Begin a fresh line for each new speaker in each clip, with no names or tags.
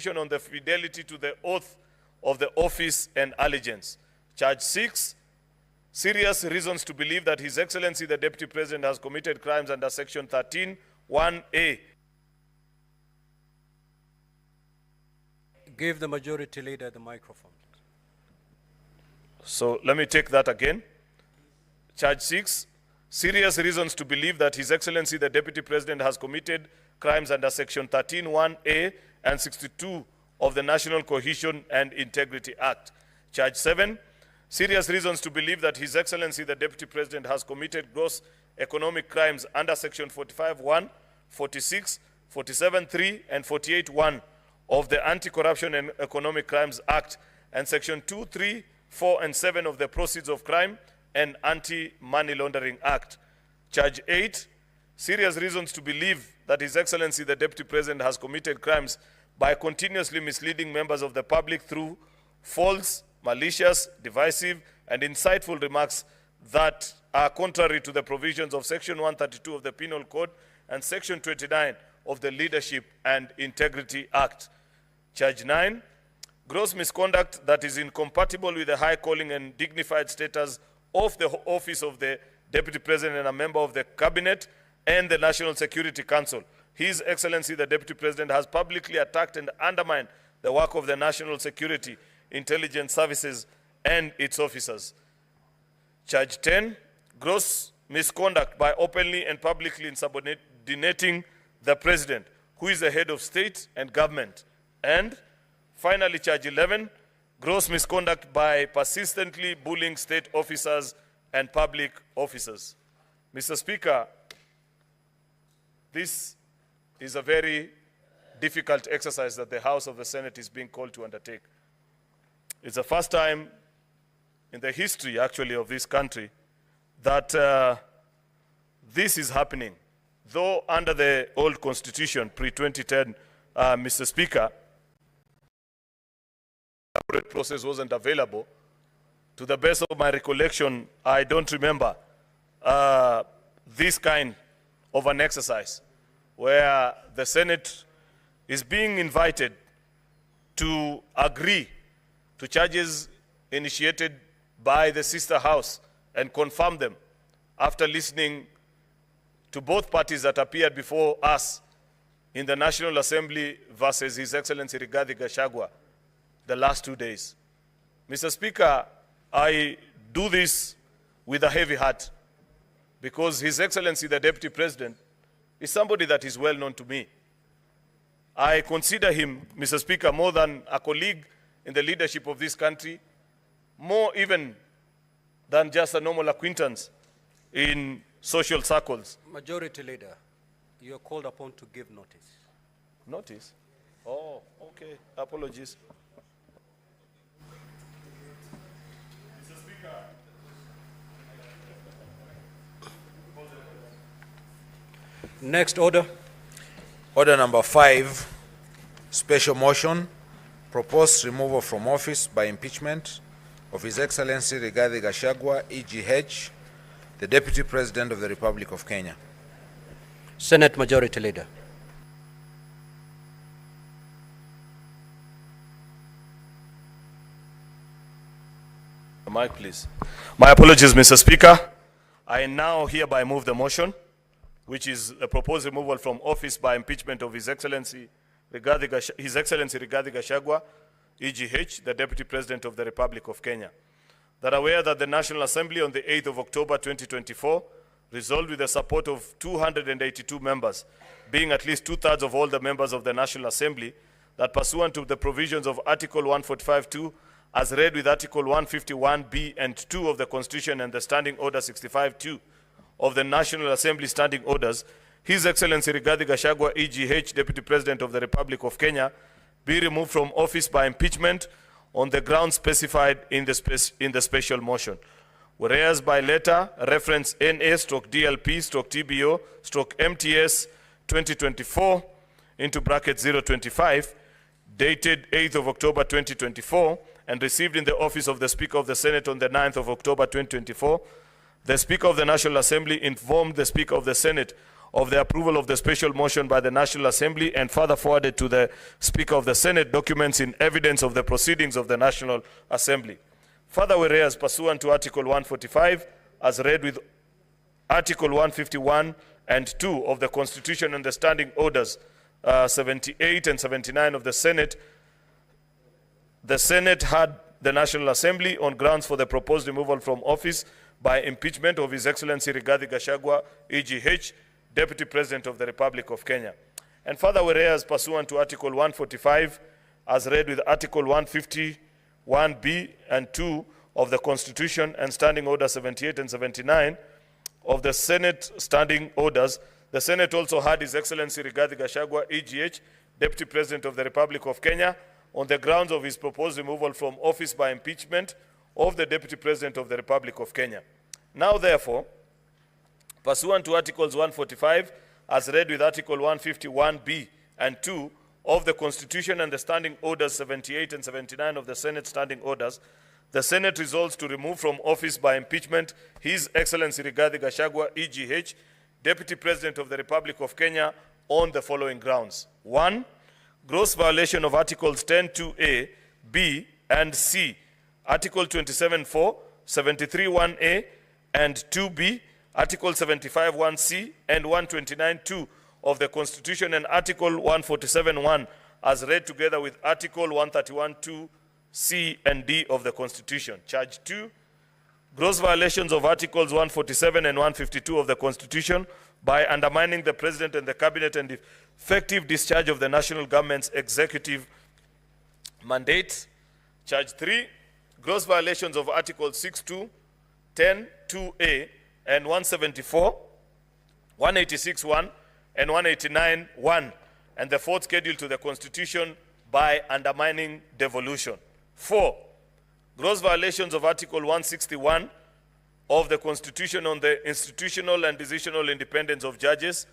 prosecution on the fidelity to the oath of the office and allegiance. Charge 6, serious reasons to believe that His Excellency the Deputy President has committed crimes under Section 13(1)(a).
Give the Majority Leader the microphone.
So let me take that again. Charge 6, serious reasons to believe that His Excellency the Deputy President has committed crimes under Section 13(1)(a) and 62 of the National Cohesion and Integrity Act. Charge 7, serious reasons to believe that His Excellency the Deputy President has committed gross economic crimes under Section 45(1), 46, 47(3), and 48(1) of the Anti-Corruption and Economic Crimes Act and Section 2, 3, 4, and 7 of the Proceeds of Crime and Anti-Money Laundering Act. Charge 8, serious reasons to believe that His Excellency the Deputy President has committed crimes by continuously misleading members of the public through false, malicious, divisive, and insightful remarks that are contrary to the provisions of Section 132 of the Penal Code and Section 29 of the Leadership and Integrity Act. Charge 9, gross misconduct that is incompatible with the high calling and dignified status of the office of the Deputy President and a member of the Cabinet and the National Security Council. His Excellency the Deputy President has publicly attacked and undermined the work of the National Security, Intelligence Services and its officers. Charge 10, gross misconduct by openly and publicly insubordinating the President, who is the head of state and government. And finally, charge 11, gross misconduct by persistently bullying state officers and public officers. Mr. Speaker, this is a very difficult exercise that the House of the Senate is being called to undertake. It's the first time in the history, actually, of this country that this is happening. Though under the old constitution, pre-2010, Mr. Speaker, the process wasn't available. To the best of my recollection, I don't remember this kind of an exercise where the Senate is being invited to agree to charges initiated by the sister house and confirm them after listening to both parties that appeared before us in the National Assembly versus His Excellency Rigathi Gachagua the last 2 days. Mr. Speaker, I do this with a heavy heart because His Excellency the Deputy President is somebody that is well known to me. I consider him, Mr. Speaker, more than a colleague in the leadership of this country, more even than just a normal acquaintance in social circles.
Majority Leader, you are called upon to give notice.
Notice? Oh, okay. Apologies. Mr. Speaker.
Next order.
Order number 5, special motion, proposed removal from office by impeachment of His Excellency Rigathi Gachagua, EGH, the Deputy President of the Republic of Kenya.
Senate Majority Leader.
Mic, please. My apologies, Mr. Speaker. I now hereby move the motion, which is a proposed removal from office by impeachment of His Excellency Rigathi Gachagua, EGH, the Deputy President of the Republic of Kenya. That aware that the National Assembly on the 8th of October 2024 resolved with the support of 282 members, being at least 2/3 of all the members of the National Assembly, that pursuant to the provisions of Article 145(2), as read with Article 151(b) and 2 of the Constitution and the Standing Order 65(2) of the National Assembly Standing Orders, His Excellency Rigathi Gachagua, EGH, Deputy President of the Republic of Kenya, be removed from office by impeachment on the grounds specified in the special motion. Whereas by letter, reference NA/DLP/TBO/MTS 2024 into bracket 025, dated 8th of October 2024, and received in the office of the Speaker of the Senate on the 9th of October 2024, the Speaker of the National Assembly informed the Speaker of the Senate of the approval of the special motion by the National Assembly and further forwarded to the Speaker of the Senate documents in evidence of the proceedings of the National Assembly. Further, whereas pursuant to Article 145, as read with Article 151 and 2 of the Constitution and the Standing Orders 78 and 79 of the Senate had the National Assembly on grounds for the proposed removal from office by impeachment of His Excellency Rigathi Gachagua, EGH, Deputy President of the Republic of Kenya. And further, whereas pursuant to Article 145, as read with Article 151B and 2 of the Constitution and Standing Order 78 and 79 of the Senate Standing Orders, the Senate also had His Excellency Rigathi Gachagua, EGH, Deputy President of the Republic of Kenya, on the grounds of his proposed removal from office by impeachment of the Deputy President of the Republic of Kenya. Now, therefore, pursuant to Articles 145, as read with Article 151B and 2 of the Constitution and the Standing Orders 78 and 79 of the Senate Standing Orders, the Senate resolves to remove from office by impeachment His Excellency Rigathi Gachagua, EGH, Deputy President of the Republic of Kenya, on the following grounds. 1. Gross violation of Articles 10(2)(a), B, and C, Article 27(4), 73(1)(a), and 2B, Article 75(1)(c), and 129(2) of the Constitution, and Article 147(1), as read together with Article 131(2)(c) and D of the Constitution. Charge 2, gross violations of Articles 147 and 152 of the Constitution by undermining the President and the Cabinet and effective discharge of the national government's executive mandate. Charge 3, gross violations of Articles 6(2), 10(2)(a), and 174, 186(1), and 189(1), and the fourth schedule to the Constitution by undermining devolution. 4, gross violations of Article 161 of the Constitution on the institutional and decisional independence of judges.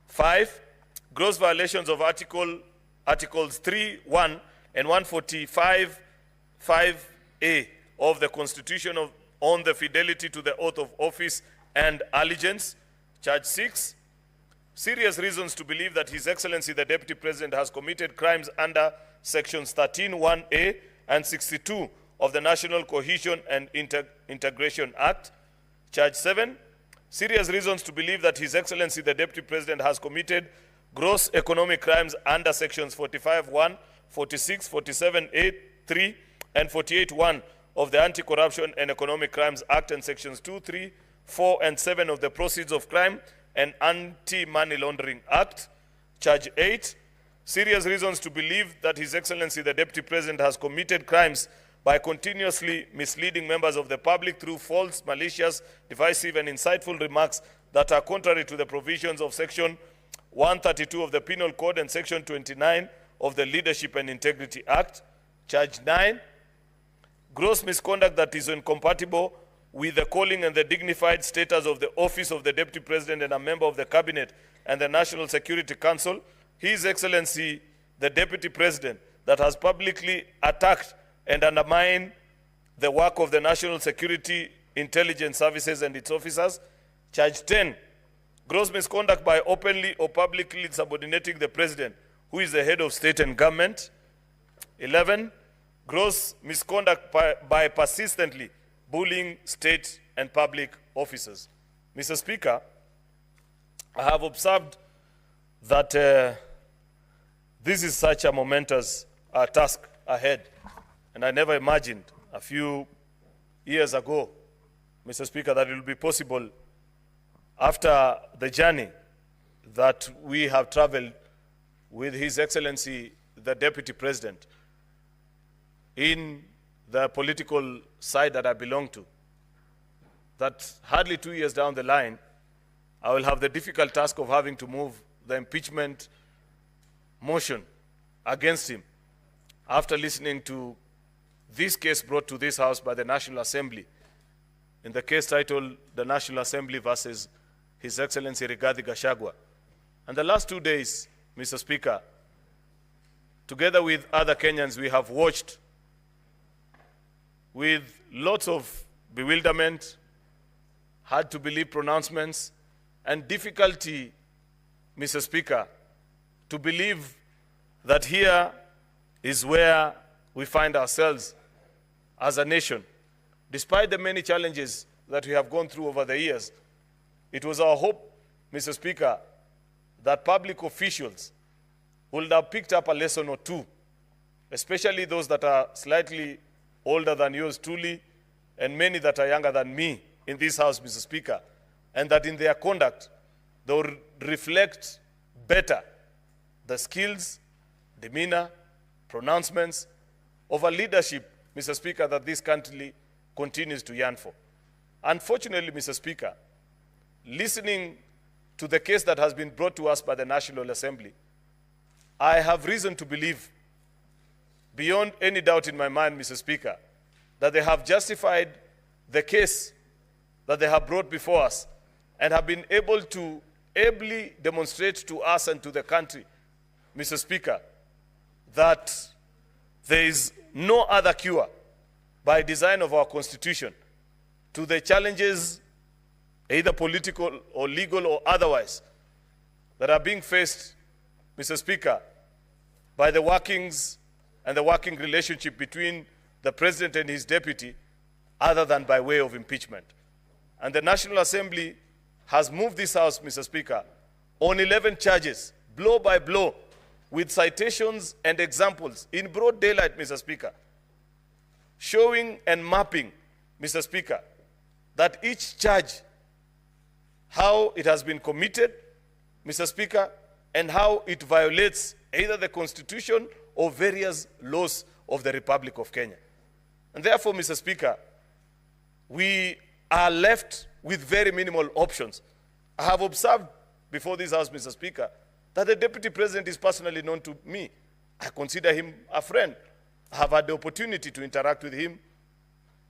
5, gross violations of Articles 3(1) and 145(5)(a) of the Constitution on the fidelity to the oath of office and allegiance. Charge 6, serious reasons to believe that His Excellency the Deputy President has committed crimes under Sections 13(1)(a) and 62 of the National Cohesion and Integration Act. Charge 7, serious reasons to believe that His Excellency the Deputy President has committed gross economic crimes under Sections 45(1), 46, 47(a)(3), and 48(1) of the Anti-Corruption and Economic Crimes Act, and Sections 2, 3, 4, and 7 of the Proceeds of Crime and Anti-Money Laundering Act. Charge 8, serious reasons to believe that His Excellency the Deputy President has committed crimes by continuously misleading members of the public through false, malicious, divisive, and insightful remarks that are contrary to the provisions of Section 132 of the Penal Code and Section 29 of the Leadership and Integrity Act. Charge 9, gross misconduct that is incompatible with the calling and the dignified status of the office of the Deputy President and a member of the Cabinet and the National Security Council. His Excellency the Deputy President, that has publicly attacked and undermined the work of the National Security Intelligence Services and its officers. Charge 10, gross misconduct by openly or publicly subordinating the President, who is the head of state and government. 11, gross misconduct by persistently bullying state and public officers. Mr. Speaker, I have observed that this is such a momentous task ahead, and I never imagined a few years ago, Mr. Speaker, that it will be possible after the journey that we have traveled with His Excellency the Deputy President in the political side that I belong to, that hardly 2 years down the line, I will have the difficult task of having to move the impeachment motion against him after listening to this case brought to this House by the National Assembly, in the case titled the National Assembly versus His Excellency Rigathi Gachagua. And the last 2 days, Mr. Speaker, together with other Kenyans, we have watched with lots of bewilderment, hard to believe pronouncements, and difficulty Mr. Speaker, to believe that here is where we find ourselves as a nation. Despite the many challenges that we have gone through over the years, it was our hope, Mr. Speaker, that public officials would have picked up a lesson or two, especially those that are slightly older than yours truly, and many that are younger than me in this House, Mr. Speaker, and that in their conduct, they will reflect better the skills, demeanor, pronouncements of a leadership, Mr. Speaker, that this country continues to yearn for. Unfortunately, Mr. Speaker, listening to the case that has been brought to us by the National Assembly, I have reason to believe, beyond any doubt in my mind, Mr. Speaker, that they have justified the case that they have brought before us and have been able to ably demonstrate to us and to the country, Mr. Speaker, that there is no other cure by design of our Constitution to the challenges, either political or legal or otherwise, that are being faced, Mr. Speaker, by the workings and the working relationship between the President and his deputy, other than by way of impeachment. And the National Assembly has moved this House, Mr. Speaker, on 11 charges, blow by blow, with citations and examples in broad daylight, Mr. Speaker, showing and mapping, Mr. Speaker, that each charge, how it has been committed, Mr. Speaker, and how it violates either the Constitution or various laws of the Republic of Kenya. And therefore, Mr. Speaker, we are left with very minimal options. I have observed before this House, Mr. Speaker, that the Deputy President is personally known to me. I consider him a friend. I have had the opportunity to interact with him,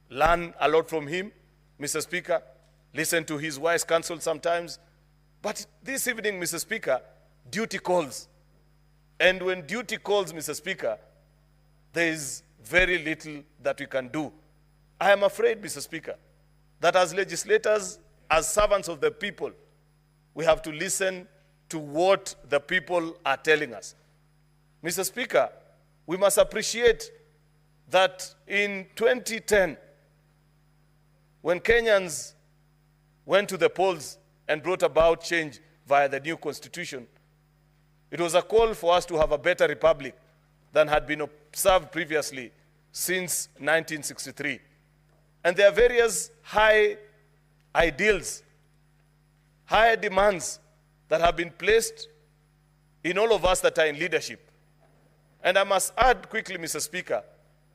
learn a lot from him, Mr. Speaker, listen to his wise counsel sometimes. But this evening, Mr. Speaker, duty calls. And when duty calls, Mr. Speaker, there is very little that we can do. I am afraid, Mr. Speaker, that as legislators, as servants of the people, we have to listen to what the people are telling us. Mr. Speaker, we must appreciate that in 2010, when Kenyans went to the polls and brought about change via the new constitution, it was a call for us to have a better republic than had been observed previously since 1963. And there are various high ideals, high demands that have been placed in all of us that are in leadership. And I must add quickly, Mr. Speaker,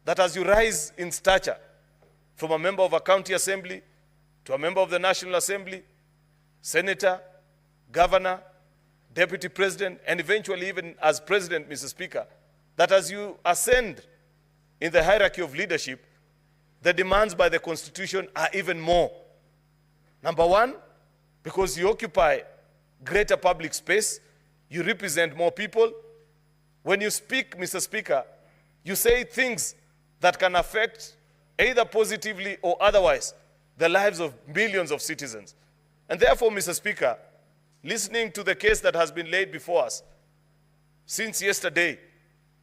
that as you rise in stature from a member of a county assembly to a member of the National Assembly, senator, governor, deputy president, and eventually even as president, Mr. Speaker, that as you ascend in the hierarchy of leadership, the demands by the Constitution are even more. Number one, because you occupy greater public space, you represent more people. When you speak, Mr. Speaker, you say things that can affect either positively or otherwise the lives of millions of citizens. And therefore, Mr. Speaker, listening to the case that has been laid before us since yesterday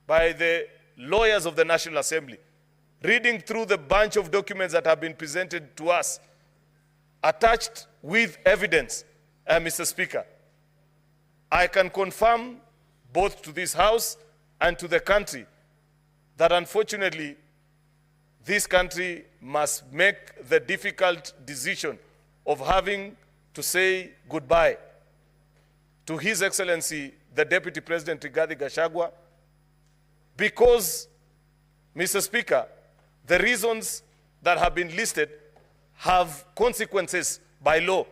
by the lawyers of the National Assembly, reading through the bunch of documents that have been presented to us, attached with evidence, Mr. Speaker, I can confirm both to this House and to the country that unfortunately this country must make the difficult decision of having to say goodbye to His Excellency, the Deputy President Rigathi Gachagua, because, Mr. Speaker, the reasons that have been listed have consequences by law.